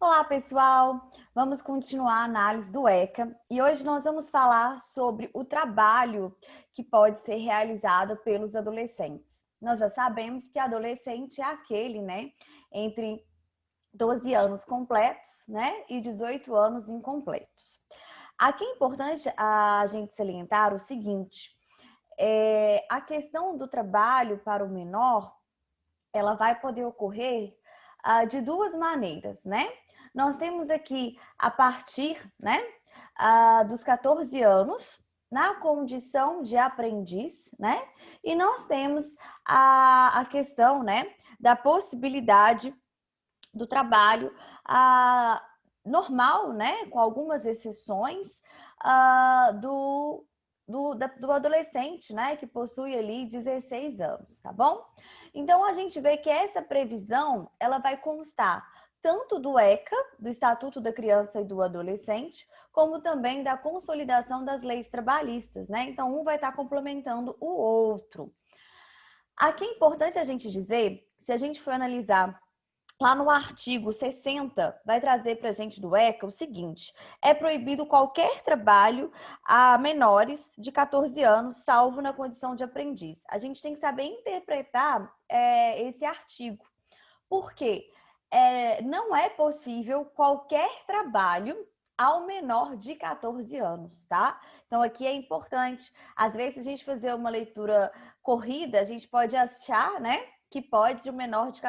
Olá, pessoal! Vamos continuar a análise do ECA e hoje nós vamos falar sobre o trabalho que pode ser realizado pelos adolescentes. Nós já sabemos que adolescente é aquele, entre 12 anos completos, e 18 anos incompletos. Aqui é importante a gente salientar o seguinte, a questão do trabalho para o menor, ela vai poder ocorrer de duas maneiras, Nós temos aqui a partir, dos 14 anos, na condição de aprendiz, E nós temos a questão, da possibilidade do trabalho normal, com algumas exceções do adolescente, que possui ali 16 anos, tá bom? Então, a gente vê que essa previsão, ela vai constar tanto do ECA, do Estatuto da Criança e do Adolescente, como também da consolidação das leis trabalhistas, Então, um vai estar complementando o outro. Aqui é importante a gente dizer, se a gente for analisar lá no artigo 60, vai trazer para a gente do ECA o seguinte: é proibido qualquer trabalho a menores de 14 anos, salvo na condição de aprendiz. A gente tem que saber interpretar esse artigo. Por quê? Não é possível qualquer trabalho ao menor de 14 anos, tá? Então, aqui é importante. Às vezes, se a gente fazer uma leitura corrida, a gente pode achar, que pode o menor de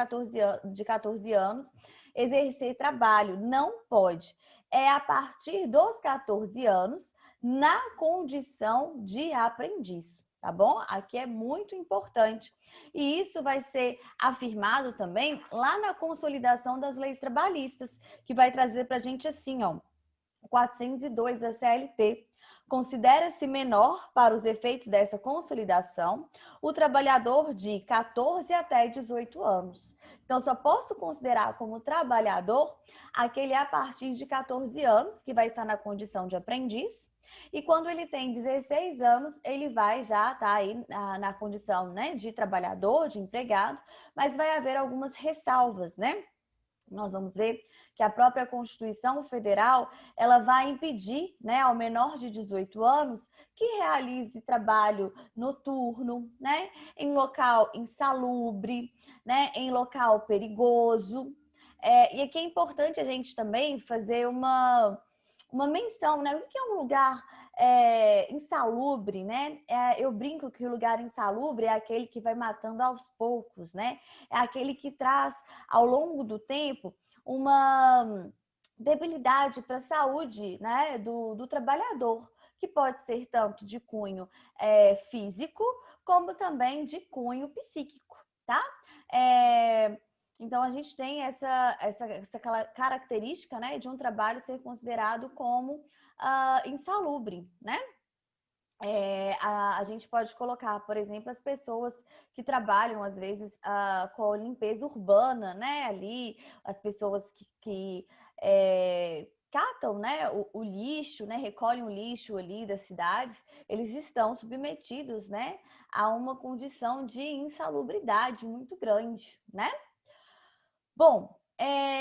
14 anos exercer trabalho. Não pode. É a partir dos 14 anos, na condição de aprendiz, tá bom? Aqui é muito importante. E isso vai ser afirmado também lá na consolidação das leis trabalhistas, que vai trazer para a gente assim, ó, 402 da CLT. Considera-se menor, para os efeitos dessa consolidação, o trabalhador de 14 até 18 anos. Então, só posso considerar como trabalhador aquele a partir de 14 anos, que vai estar na condição de aprendiz, e quando ele tem 16 anos, ele vai já estar aí na condição, de trabalhador, de empregado, mas vai haver algumas ressalvas, Nós vamos ver que a própria Constituição Federal, ela vai impedir, ao menor de 18 anos que realize trabalho noturno, em local insalubre, em local perigoso. E aqui é importante a gente também fazer uma menção, O que é um lugar insalubre, eu brinco que o lugar insalubre é aquele que vai matando aos poucos, É aquele que traz, ao longo do tempo, uma debilidade para a saúde, do trabalhador, que pode ser tanto de cunho físico, como também de cunho psíquico, tá? Então, a gente tem essa característica, de um trabalho ser considerado como insalubre, a gente pode colocar, por exemplo, as pessoas que trabalham, às vezes, com a limpeza urbana, ali, as pessoas que catam, o lixo, recolhem o lixo ali das cidades, eles estão submetidos, a uma condição de insalubridade muito grande, Bom,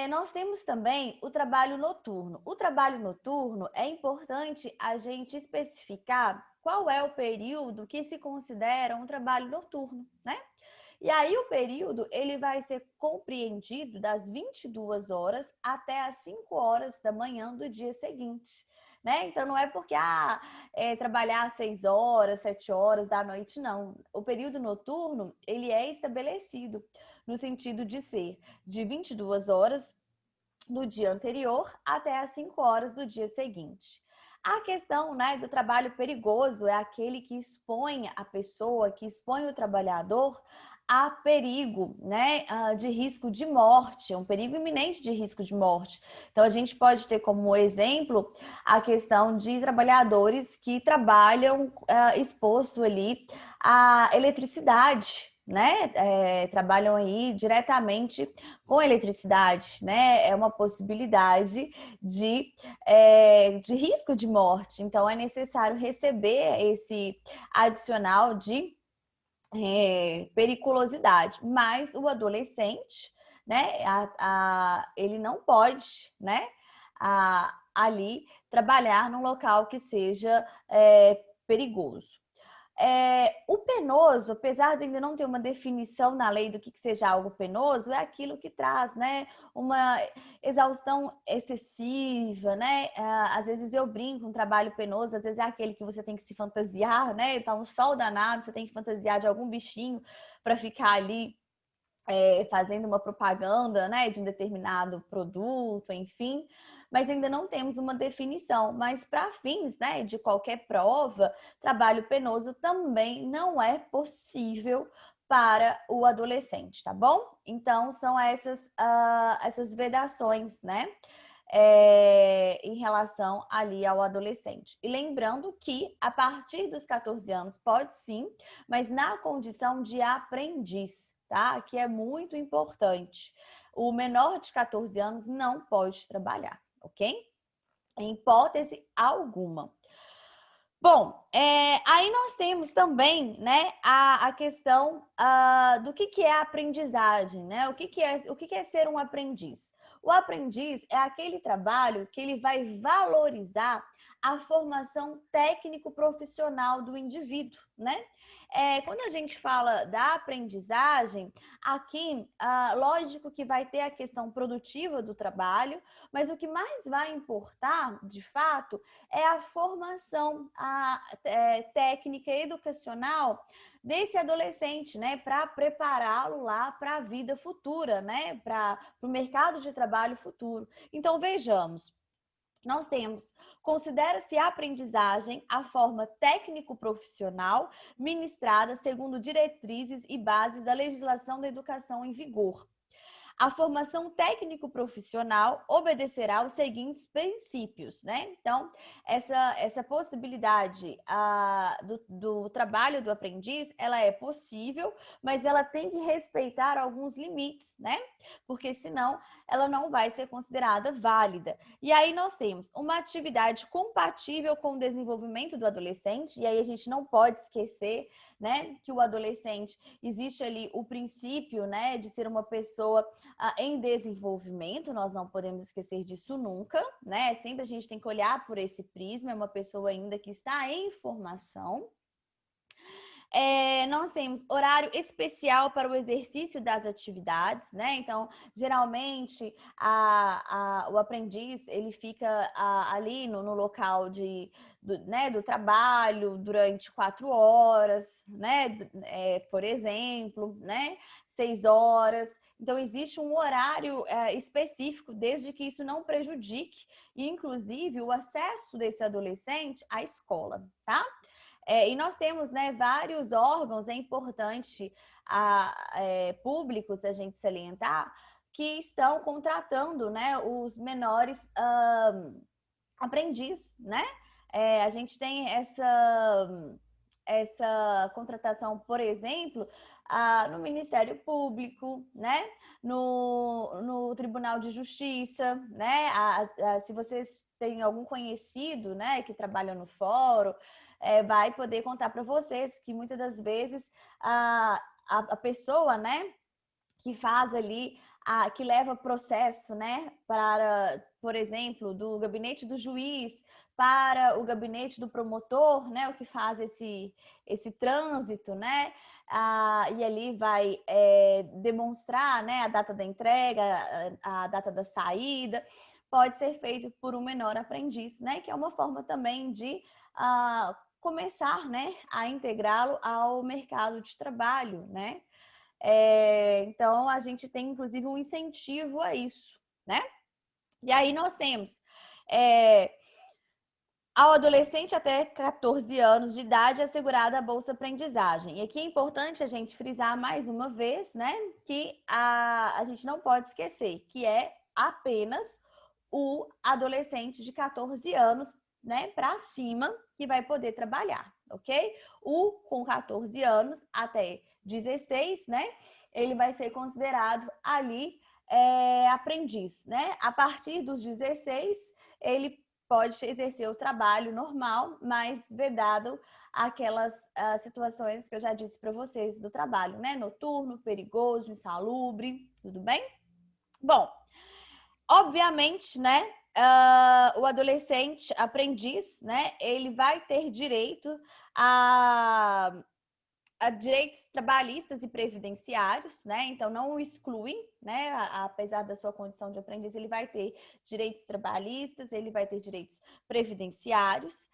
nós temos também o trabalho noturno. O trabalho noturno é importante a gente especificar qual é o período que se considera um trabalho noturno, E aí o período, ele vai ser compreendido das 22 horas até as 5 horas da manhã do dia seguinte, Então, não é porque trabalhar 6 horas, 7 horas da noite, não. O período noturno, ele é estabelecido no sentido de ser de 22 horas do dia anterior até as 5 horas do dia seguinte. A questão, do trabalho perigoso é aquele que expõe a pessoa, que expõe o trabalhador a perigo, de risco de morte, um perigo iminente de risco de morte. Então, a gente pode ter como exemplo a questão de trabalhadores que trabalham exposto ali à eletricidade, trabalham aí diretamente com eletricidade, É uma possibilidade de risco de morte. Então, é necessário receber esse adicional de periculosidade. Mas o adolescente, né? Ele não pode, né? Ali trabalhar num local que seja perigoso. O penoso, apesar de ainda não ter uma definição na lei do que seja algo penoso, é aquilo que traz, né, uma exaustão excessiva, né? Às vezes eu brinco, um trabalho penoso, às vezes é aquele que você tem que se fantasiar, né? Tá um sol danado, você tem que fantasiar de algum bichinho para ficar ali fazendo uma propaganda, né, de um determinado produto, enfim, mas ainda não temos uma definição. Mas para fins, né, de qualquer prova, trabalho penoso também não é possível para o adolescente, tá bom? Então, são essas vedações, né? Em relação ali ao adolescente. E lembrando que a partir dos 14 anos pode sim, mas na condição de aprendiz, tá? Que é muito importante. O menor de 14 anos não pode trabalhar, ok? Em hipótese alguma. Bom, aí nós temos também, né, a questão do que é a aprendizagem, né? O que é ser um aprendiz? O aprendiz é aquele trabalho que ele vai valorizar a formação técnico-profissional do indivíduo, né? Quando a gente fala da aprendizagem, aqui, lógico que vai ter a questão produtiva do trabalho, mas o que mais vai importar, de fato, é a formação técnica e educacional desse adolescente, né, para prepará-lo lá para a vida futura, né, para o mercado de trabalho futuro. Então, vejamos. Nós temos, considera-se a aprendizagem a forma técnico-profissional ministrada segundo diretrizes e bases da legislação da educação em vigor. A formação técnico-profissional obedecerá aos seguintes princípios, né? Então, essa possibilidade do trabalho do aprendiz, ela é possível, mas ela tem que respeitar alguns limites, né? Porque senão ela não vai ser considerada válida. E aí nós temos uma atividade compatível com o desenvolvimento do adolescente, e aí a gente não pode esquecer, né, que o adolescente, existe ali o princípio, né, de ser uma pessoa em desenvolvimento, nós não podemos esquecer disso nunca, né? Sempre a gente tem que olhar por esse prisma, é uma pessoa ainda que está em formação. Nós temos horário especial para o exercício das atividades, né? Então, geralmente, o aprendiz, ele fica ali no local do trabalho durante 4 horas, né? Por exemplo, né? 6 horas. Então, existe um horário específico, desde que isso não prejudique, inclusive, o acesso desse adolescente à escola, tá? E nós temos, né, vários órgãos, é importante públicos a gente salientar, que estão contratando, né, os menores aprendiz, né? A gente tem essa contratação, por exemplo, no Ministério Público, né? No Tribunal de Justiça, né? Se vocês têm algum conhecido, né, que trabalha no fórum, vai poder contar para vocês que muitas das vezes a pessoa, né, que faz ali, que leva processo, né, para, por exemplo, do gabinete do juiz para o gabinete do promotor, né, o que faz esse trânsito, né, e ali vai demonstrar, né, a data da entrega, a data da saída, pode ser feito por um menor aprendiz, né, que é uma forma também de começar, né, a integrá-lo ao mercado de trabalho, né. Então, a gente tem, inclusive, um incentivo a isso, né? E aí nós temos ao adolescente até 14 anos de idade assegurada a Bolsa Aprendizagem. E aqui é importante a gente frisar mais uma vez, né, que a gente não pode esquecer que é apenas o adolescente de 14 anos, né, para cima que vai poder trabalhar, ok? O com 14 anos até 16, né, ele vai ser considerado ali aprendiz, né? A partir dos 16, ele pode exercer o trabalho normal, mas vedado aquelas situações que eu já disse para vocês do trabalho, né? Noturno, perigoso, insalubre, tudo bem? Bom, obviamente, né, o adolescente aprendiz, né, ele vai ter direito a, a direitos trabalhistas e previdenciários, né, então não o exclui, né, apesar da sua condição de aprendiz, ele vai ter direitos trabalhistas, ele vai ter direitos previdenciários.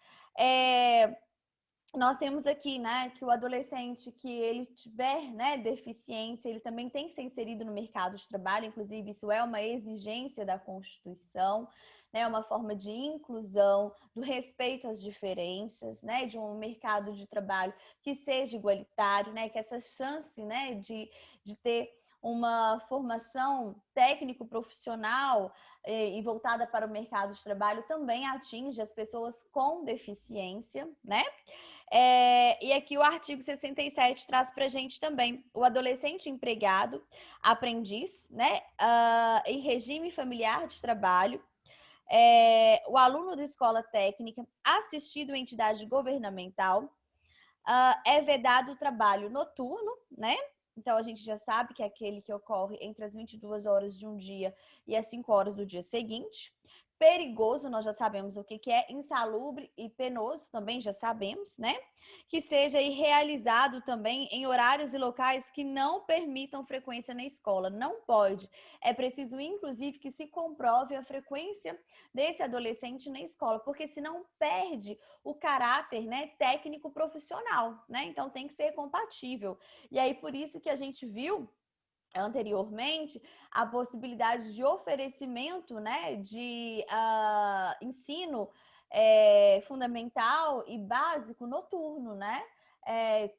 Nós temos aqui, né, que o adolescente que ele tiver, né, deficiência, ele também tem que ser inserido no mercado de trabalho, inclusive isso é uma exigência da Constituição, né, uma forma de inclusão, do respeito às diferenças, né, de um mercado de trabalho que seja igualitário, né, que essa chance, né, de ter uma formação técnico-profissional e voltada para o mercado de trabalho também atinge as pessoas com deficiência, né? E aqui o artigo 67 traz para a gente também o adolescente empregado, aprendiz, né, em regime familiar de trabalho, o aluno de escola técnica, assistido em entidade governamental, é vedado o trabalho noturno, né? Então, a gente já sabe que é aquele que ocorre entre as 22 horas de um dia e as 5 horas do dia seguinte. Perigoso, nós já sabemos o que é, insalubre e penoso, também já sabemos, né? Que seja realizado também em horários e locais que não permitam frequência na escola. Não pode. É preciso, inclusive, que se comprove a frequência desse adolescente na escola, porque senão perde o caráter, né, técnico profissional, né? Então tem que ser compatível. E aí, por isso que a gente viu anteriormente a possibilidade de oferecimento, né, de ensino fundamental e básico noturno, né,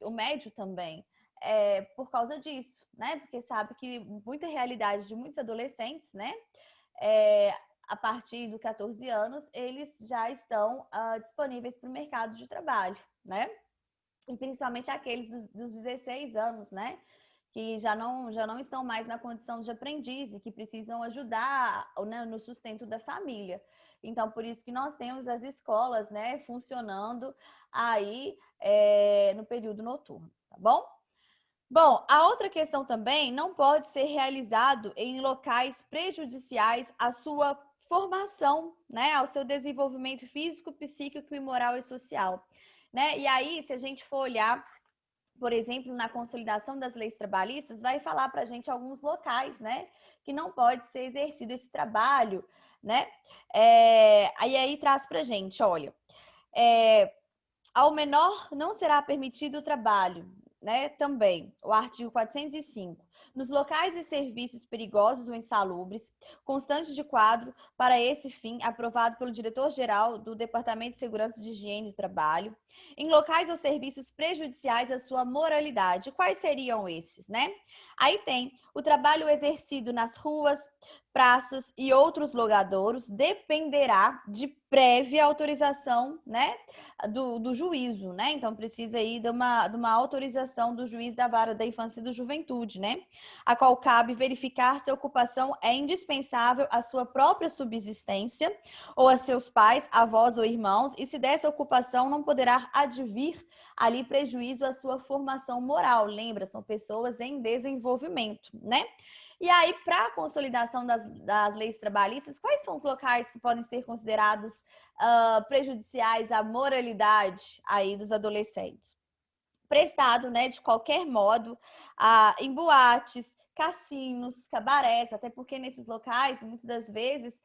o médio também, por causa disso, né, porque sabe que muita realidade de muitos adolescentes, né, a partir dos 14 anos, eles já estão disponíveis para o mercado de trabalho, né, e principalmente aqueles dos 16 anos, né, que já não estão mais na condição de aprendiz e que precisam ajudar, né, no sustento da família. Então, por isso que nós temos as escolas, né, funcionando aí no período noturno, tá bom? Bom, a outra questão também não pode ser realizado em locais prejudiciais à sua formação, né, ao seu desenvolvimento físico, psíquico e moral e social, né? E aí, se a gente for olhar, por exemplo, na consolidação das leis trabalhistas, vai falar para a gente alguns locais, né, que não pode ser exercido esse trabalho, né? Aí traz para a gente, olha, ao menor não será permitido o trabalho, né? Também, o artigo 405. Nos locais e serviços perigosos ou insalubres, constante de quadro para esse fim, aprovado pelo diretor-geral do Departamento de Segurança de Higiene do Trabalho, em locais ou serviços prejudiciais à sua moralidade. Quais seriam esses, né? Aí tem o trabalho exercido nas ruas, praças e outros logradouros, dependerá de prévia autorização, né, do juízo, né? Então precisa aí de uma autorização do juiz da vara da infância e da juventude, né? A qual cabe verificar se a ocupação é indispensável à sua própria subsistência ou a seus pais, avós ou irmãos, e se dessa ocupação não poderá advir ali prejuízo à sua formação moral. Lembra, são pessoas em desenvolvimento, né? E aí, para a consolidação das leis trabalhistas, quais são os locais que podem ser considerados prejudiciais à moralidade aí dos adolescentes? Prestado, né, de qualquer modo, em boates, cassinos, cabarés, até porque nesses locais, muitas das vezes,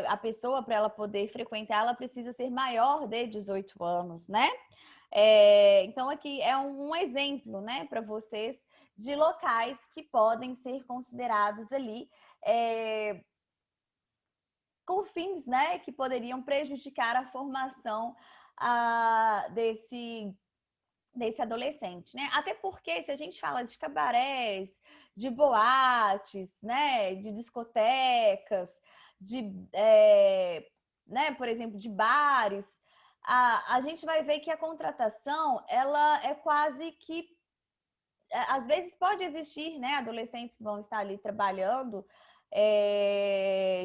a pessoa, para ela poder frequentar, ela precisa ser maior de 18 anos, né? Então, aqui é um exemplo, né, para vocês de locais que podem ser considerados ali com fins, né, que poderiam prejudicar a formação desse adolescente, né? Até porque se a gente fala de cabarés, de boates, né, de discotecas, né, por exemplo, de bares, a gente vai ver que a contratação ela é quase que às vezes pode existir, né, adolescentes que vão estar ali trabalhando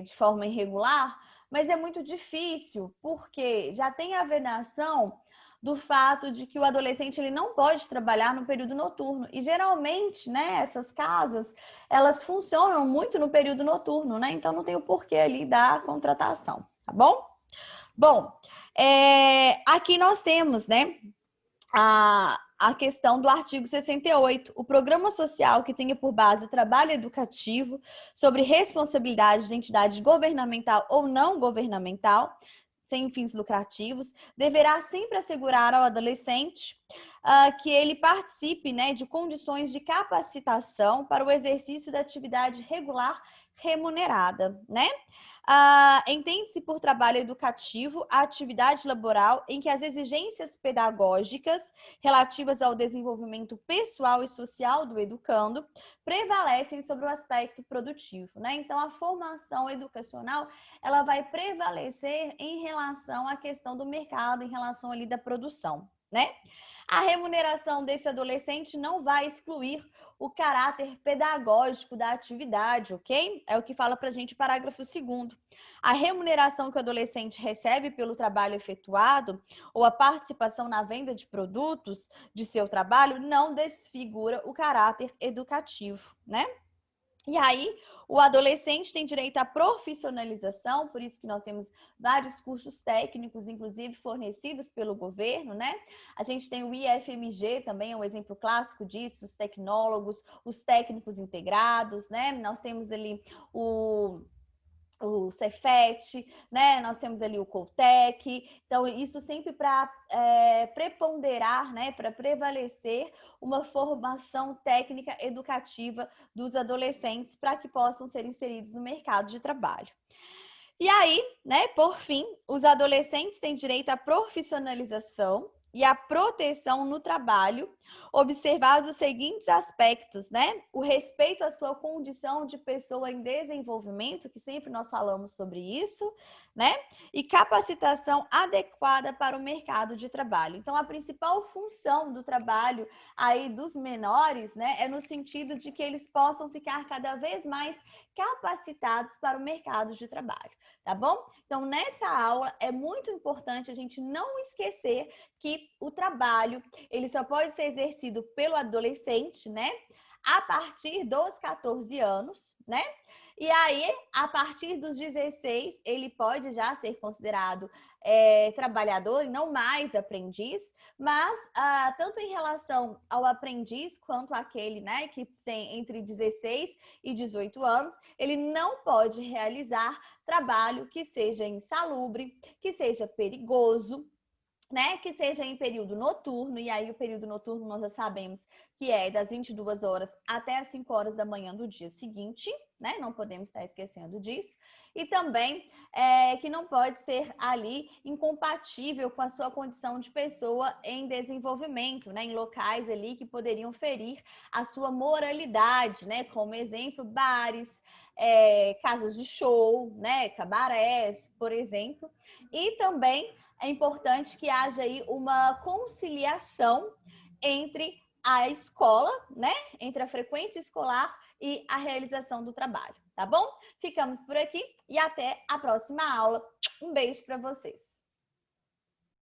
de forma irregular, mas é muito difícil, porque já tem a vedação do fato de que o adolescente ele não pode trabalhar no período noturno. E geralmente, né, essas casas, elas funcionam muito no período noturno, né? Então não tem o porquê ali da contratação, tá bom? Bom, aqui nós temos, né, a questão do artigo 68, o programa social que tenha por base o trabalho educativo sobre responsabilidade de entidade governamental ou não governamental, sem fins lucrativos, deverá sempre assegurar ao adolescente que ele participe, né, de condições de capacitação para o exercício da atividade regular remunerada, né? Entende-se por trabalho educativo a atividade laboral em que as exigências pedagógicas relativas ao desenvolvimento pessoal e social do educando prevalecem sobre o aspecto produtivo, né? Então, a formação educacional, ela vai prevalecer em relação à questão do mercado, em relação ali da produção, né? A remuneração desse adolescente não vai excluir o caráter pedagógico da atividade, ok? É o que fala pra gente o parágrafo 2º. A remuneração que o adolescente recebe pelo trabalho efetuado ou a participação na venda de produtos de seu trabalho não desfigura o caráter educativo, né? E aí, o adolescente tem direito à profissionalização, por isso que nós temos vários cursos técnicos, inclusive fornecidos pelo governo, né? A gente tem o IFMG também, é um exemplo clássico disso, os tecnólogos, os técnicos integrados, né? Nós temos ali o Cefet, né? Nós temos ali o Coltec, então isso sempre para preponderar, né? Para prevalecer uma formação técnica educativa dos adolescentes para que possam ser inseridos no mercado de trabalho. E aí, né? Por fim, os adolescentes têm direito à profissionalização e à proteção no trabalho, observados os seguintes aspectos, né? O respeito à sua condição de pessoa em desenvolvimento, que sempre nós falamos sobre isso, né? E capacitação adequada para o mercado de trabalho. Então, a principal função do trabalho aí dos menores, né, é no sentido de que eles possam ficar cada vez mais capacitados para o mercado de trabalho, tá bom? Então, nessa aula é muito importante a gente não esquecer que o trabalho, ele só pode ser exercido pelo adolescente, né? A partir dos 14 anos, né? E aí, a partir dos 16, ele pode já ser considerado trabalhador e não mais aprendiz, mas tanto em relação ao aprendiz quanto aquele, né, que tem entre 16 e 18 anos, ele não pode realizar trabalho que seja insalubre, que seja perigoso, né, que seja em período noturno, e aí o período noturno nós já sabemos que é das 22 horas até as 5 horas da manhã do dia seguinte, né, não podemos estar esquecendo disso, e também que não pode ser ali incompatível com a sua condição de pessoa em desenvolvimento, né, em locais ali que poderiam ferir a sua moralidade, né, como exemplo, bares, casas de show, né, cabarés, por exemplo, e também é importante que haja aí uma conciliação entre a escola, né? Entre a frequência escolar e a realização do trabalho, tá bom? Ficamos por aqui e até a próxima aula. Um beijo para vocês.